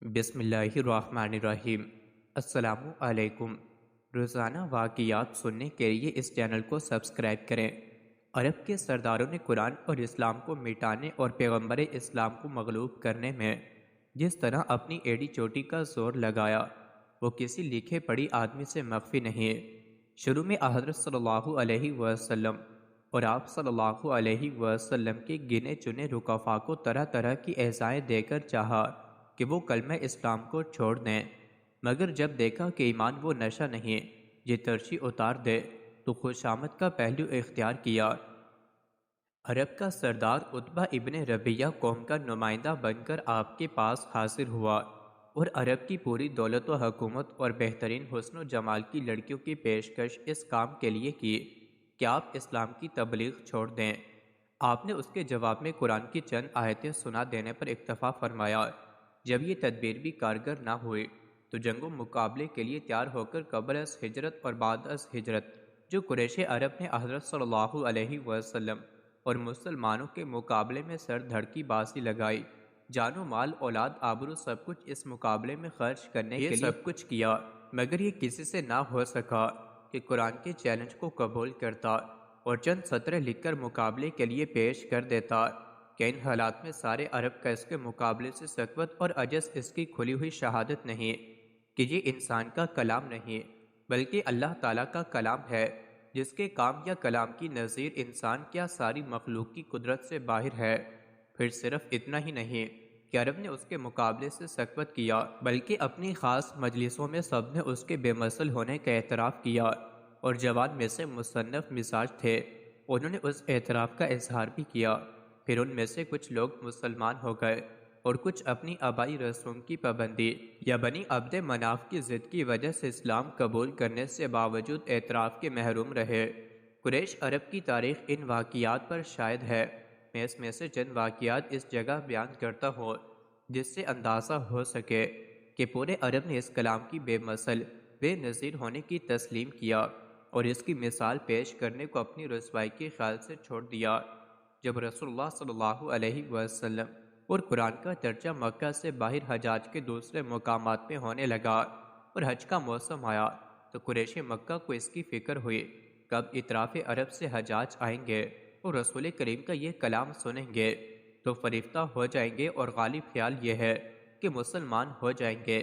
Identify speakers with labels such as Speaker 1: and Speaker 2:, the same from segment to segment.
Speaker 1: بسم اللہ الرحمن الرحیم۔ السلام علیکم۔ روزانہ واقعات سننے کے لیے اس چینل کو سبسکرائب کریں۔ عرب کے سرداروں نے قرآن اور اسلام کو مٹانے اور پیغمبر اسلام کو مغلوب کرنے میں جس طرح اپنی ایڑی چوٹی کا زور لگایا وہ کسی لکھے پڑھی آدمی سے مخفی نہیں۔ شروع میں حضرت صلی اللہ علیہ وسلم اور آپ صلی اللہ علیہ وسلم کے گنے چنے رکفا کو طرح طرح کی ایذائیں دے کر چاہا کہ وہ کلمہ اسلام کو چھوڑ دیں، مگر جب دیکھا کہ ایمان وہ نشہ نہیں یہ ترشی اتار دے تو خوشامد کا پہلو اختیار کیا۔ عرب کا سردار عتبہ ابن ربیہ قوم کا نمائندہ بن کر آپ کے پاس حاضر ہوا اور عرب کی پوری دولت و حکومت اور بہترین حسن و جمال کی لڑکیوں کی پیشکش اس کام کے لیے کی کہ آپ اسلام کی تبلیغ چھوڑ دیں۔ آپ نے اس کے جواب میں قرآن کی چند آیتیں سنا دینے پر اکتفا فرمایا۔ جب یہ تدبیر بھی کارگر نہ ہوئی تو جنگ و مقابلے کے لیے تیار ہو کر قبل از ہجرت اور بعد از ہجرت جو قریش عرب نے حضرت صلی اللہ علیہ وسلم اور مسلمانوں کے مقابلے میں سر دھڑکی بازی لگائی، جان و مال اولاد آبرو سب کچھ اس مقابلے میں خرچ کرنے کے لیے سب کچھ کیا، مگر یہ کسی سے نہ ہو سکا کہ قرآن کے چیلنج کو قبول کرتا اور چند سطریں لکھ کر مقابلے کے لیے پیش کر دیتا کہ ان حالات میں سارے عرب کا اس کے مقابلے سے سقوت اور عجز اس کی کھلی ہوئی شہادت نہیں کہ یہ انسان کا کلام نہیں بلکہ اللہ تعالیٰ کا کلام ہے، جس کے کام یا کلام کی نظیر انسان کیا ساری مخلوق کی قدرت سے باہر ہے۔ پھر صرف اتنا ہی نہیں کہ عرب نے اس کے مقابلے سے سقوت کیا بلکہ اپنی خاص مجلسوں میں سب نے اس کے بے مثل ہونے کا اعتراف کیا، اور جوان میں سے مصنف مزاج تھے انہوں نے اس اعتراف کا اظہار بھی کیا۔ پھر ان میں سے کچھ لوگ مسلمان ہو گئے اور کچھ اپنی آبائی رسوم کی پابندی یا بنی عبد مناف کی ضد کی وجہ سے اسلام قبول کرنے سے باوجود اعتراف کے محروم رہے۔ قریش عرب کی تاریخ ان واقعات پر شاہد ہے۔ میں اس میں سے چند واقعات اس جگہ بیان کرتا ہوں جس سے اندازہ ہو سکے کہ پورے عرب نے اس کلام کی بے مثل بے نظیر ہونے کی تسلیم کیا اور اس کی مثال پیش کرنے کو اپنی رسوائی کے خیال سے چھوڑ دیا۔ جب رسول اللہ صلی اللہ علیہ وسلم اور قرآن کا چرچا مکہ سے باہر حجاج کے دوسرے مقامات میں ہونے لگا اور حج کا موسم آیا تو قریش مکہ کو اس کی فکر ہوئی کب اطراف عرب سے حجاج آئیں گے اور رسول کریم کا یہ کلام سنیں گے تو فریفتہ ہو جائیں گے، اور غالب خیال یہ ہے کہ مسلمان ہو جائیں گے۔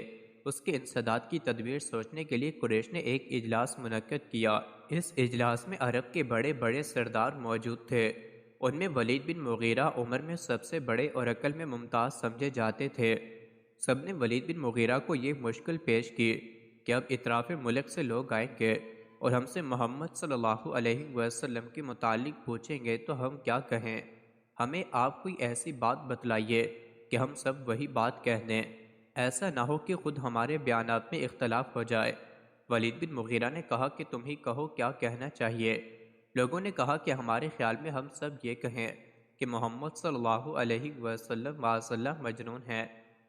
Speaker 1: اس کے انسداد کی تدبیر سوچنے کے لیے قریش نے ایک اجلاس منعقد کیا۔ اس اجلاس میں عرب کے بڑے بڑے سردار موجود تھے، ان میں ولید بن مغیرہ عمر میں سب سے بڑے اور عقل میں ممتاز سمجھے جاتے تھے۔ سب نے ولید بن مغیرہ کو یہ مشکل پیش کی کہ اب اطراف ملک سے لوگ آئیں گے اور ہم سے محمد صلی اللہ علیہ وسلم کے متعلق پوچھیں گے تو ہم کیا کہیں؟ ہمیں آپ کوئی ایسی بات بتلائیے کہ ہم سب وہی بات کہہ دیں، ایسا نہ ہو کہ خود ہمارے بیانات میں اختلاف ہو جائے۔ ولید بن مغیرہ نے کہا کہ تم ہی کہو کیا کہنا چاہیے۔ لوگوں نے کہا کہ ہمارے خیال میں ہم سب یہ کہیں کہ محمد صلی اللہ علیہ وسلم مجنون ہیں،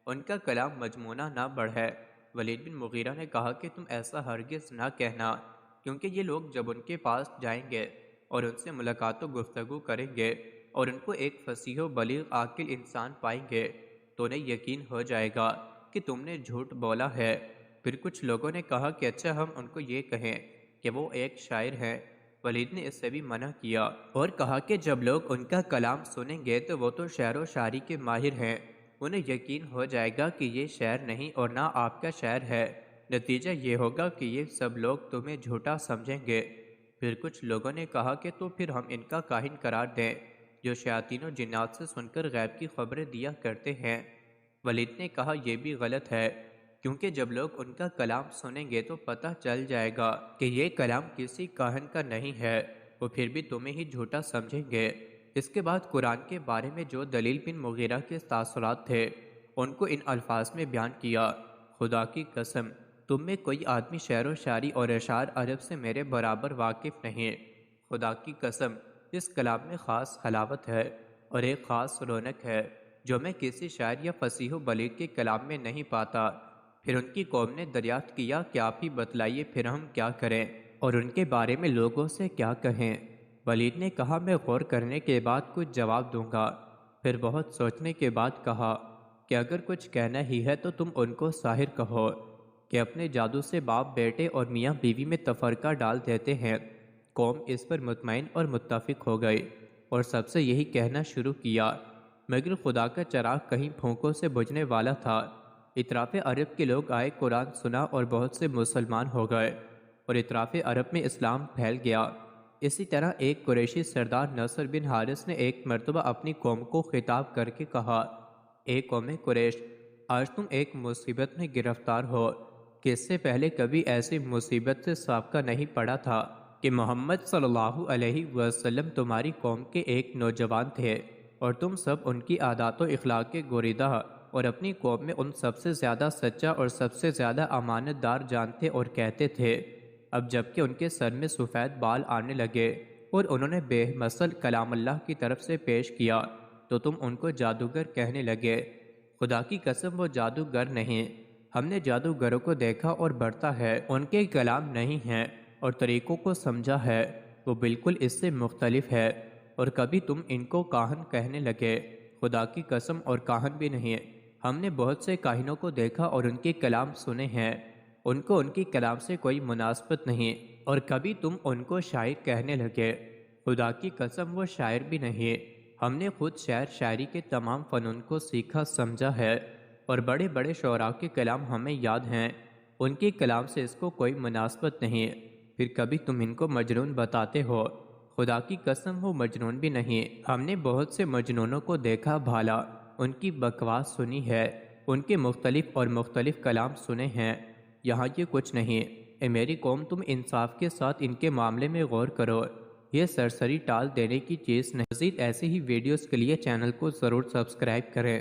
Speaker 1: ان کا کلام مجمونہ نہ بڑھے۔ ولید بن مغیرہ نے کہا کہ تم ایسا ہرگز نہ کہنا، کیونکہ یہ لوگ جب ان کے پاس جائیں گے اور ان سے ملاقات و گفتگو کریں گے اور ان کو ایک فصیح و بلیغ عاقل انسان پائیں گے تو انہیں یقین ہو جائے گا کہ تم نے جھوٹ بولا ہے۔ پھر کچھ لوگوں نے کہا کہ اچھا ہم ان کو یہ کہیں کہ وہ ایک شاعر ہے۔ ولید نے اس سے بھی منع کیا اور کہا کہ جب لوگ ان کا کلام سنیں گے تو وہ تو شعر و شاعری کے ماہر ہیں، انہیں یقین ہو جائے گا کہ یہ شعر نہیں اور نہ آپ کا شعر ہے، نتیجہ یہ ہوگا کہ یہ سب لوگ تمہیں جھوٹا سمجھیں گے۔ پھر کچھ لوگوں نے کہا کہ تو پھر ہم ان کا کاہن قرار دیں جو شیاطین و جنات سے سن کر غیب کی خبریں دیا کرتے ہیں۔ ولید نے کہا یہ بھی غلط ہے، کیونکہ جب لوگ ان کا کلام سنیں گے تو پتہ چل جائے گا کہ یہ کلام کسی کاہن کا نہیں ہے، وہ پھر بھی تمہیں ہی جھوٹا سمجھیں گے۔ اس کے بعد قرآن کے بارے میں جو دلیل بن مغیرہ کے تاثرات تھے ان کو ان الفاظ میں بیان کیا: خدا کی قسم تم میں کوئی آدمی شعر و شاعری اور اشعار عرب سے میرے برابر واقف نہیں۔ خدا کی قسم اس کلام میں خاص حلاوت ہے اور ایک خاص رونق ہے جو میں کسی شاعر یا فصیح و بلیغ کے کلام میں نہیں پاتا۔ پھر ان کی قوم نے دریافت کیا کہ آپ ہی بتلائیے پھر ہم کیا کریں اور ان کے بارے میں لوگوں سے کیا کہیں؟ ولید نے کہا میں غور کرنے کے بعد کچھ جواب دوں گا۔ پھر بہت سوچنے کے بعد کہا کہ اگر کچھ کہنا ہی ہے تو تم ان کو ساحر کہو، کہ اپنے جادو سے باپ بیٹے اور میاں بیوی میں تفرقہ ڈال دیتے ہیں۔ قوم اس پر مطمئن اور متفق ہو گئی اور سب سے یہی کہنا شروع کیا، مگر خدا کا چراغ کہیں پھونکوں سے بجھنے والا تھا۔ اطراف عرب کے لوگ آئے، قرآن سنا اور بہت سے مسلمان ہو گئے اور اطراف عرب میں اسلام پھیل گیا۔ اسی طرح ایک قریشی سردار نصر بن حارث نے ایک مرتبہ اپنی قوم کو خطاب کر کے کہا، اے قوم قریش، آج تم ایک مصیبت میں گرفتار ہو کہ اس سے پہلے کبھی ایسی مصیبت سے سابقہ نہیں پڑا تھا کہ محمد صلی اللہ علیہ وسلم تمہاری قوم کے ایک نوجوان تھے اور تم سب ان کی عادات و اخلاق کے گوریدہ اور اپنی قوم میں ان سب سے زیادہ سچا اور سب سے زیادہ امانت دار جانتے اور کہتے تھے۔ اب جبکہ ان کے سر میں سفید بال آنے لگے اور انہوں نے بے مثل کلام اللہ کی طرف سے پیش کیا تو تم ان کو جادوگر کہنے لگے۔ خدا کی قسم وہ جادوگر نہیں، ہم نے جادوگروں کو دیکھا اور بڑھتا ہے، ان کے کلام نہیں ہیں اور طریقوں کو سمجھا ہے، وہ بالکل اس سے مختلف ہے۔ اور کبھی تم ان کو کاہن کہنے لگے، خدا کی قسم اور کاہن بھی نہیں، ہم نے بہت سے کاہنوں کو دیکھا اور ان کے کلام سنے ہیں، ان کو ان کی کلام سے کوئی مناسبت نہیں۔ اور کبھی تم ان کو شاعر کہنے لگے، خدا کی قسم وہ شاعر بھی نہیں، ہم نے خود شعر شاعری کے تمام فنون کو سیکھا سمجھا ہے اور بڑے بڑے شعراء کے کلام ہمیں یاد ہیں، ان کے کلام سے اس کو کوئی مناسبت نہیں۔ پھر کبھی تم ان کو مجنون بتاتے ہو، خدا کی قسم وہ مجنون بھی نہیں، ہم نے بہت سے مجنونوں کو دیکھا بھالا، ان کی بکواس سنی ہے، ان کے مختلف اور مختلف کلام سنے ہیں، یہاں یہ کچھ نہیں۔ اے میری قوم، تم انصاف کے ساتھ ان کے معاملے میں غور کرو، یہ سرسری ٹال دینے کی چیز نہیں۔ مزید ایسی ہی ویڈیوز کے لیے چینل کو ضرور سبسکرائب کریں۔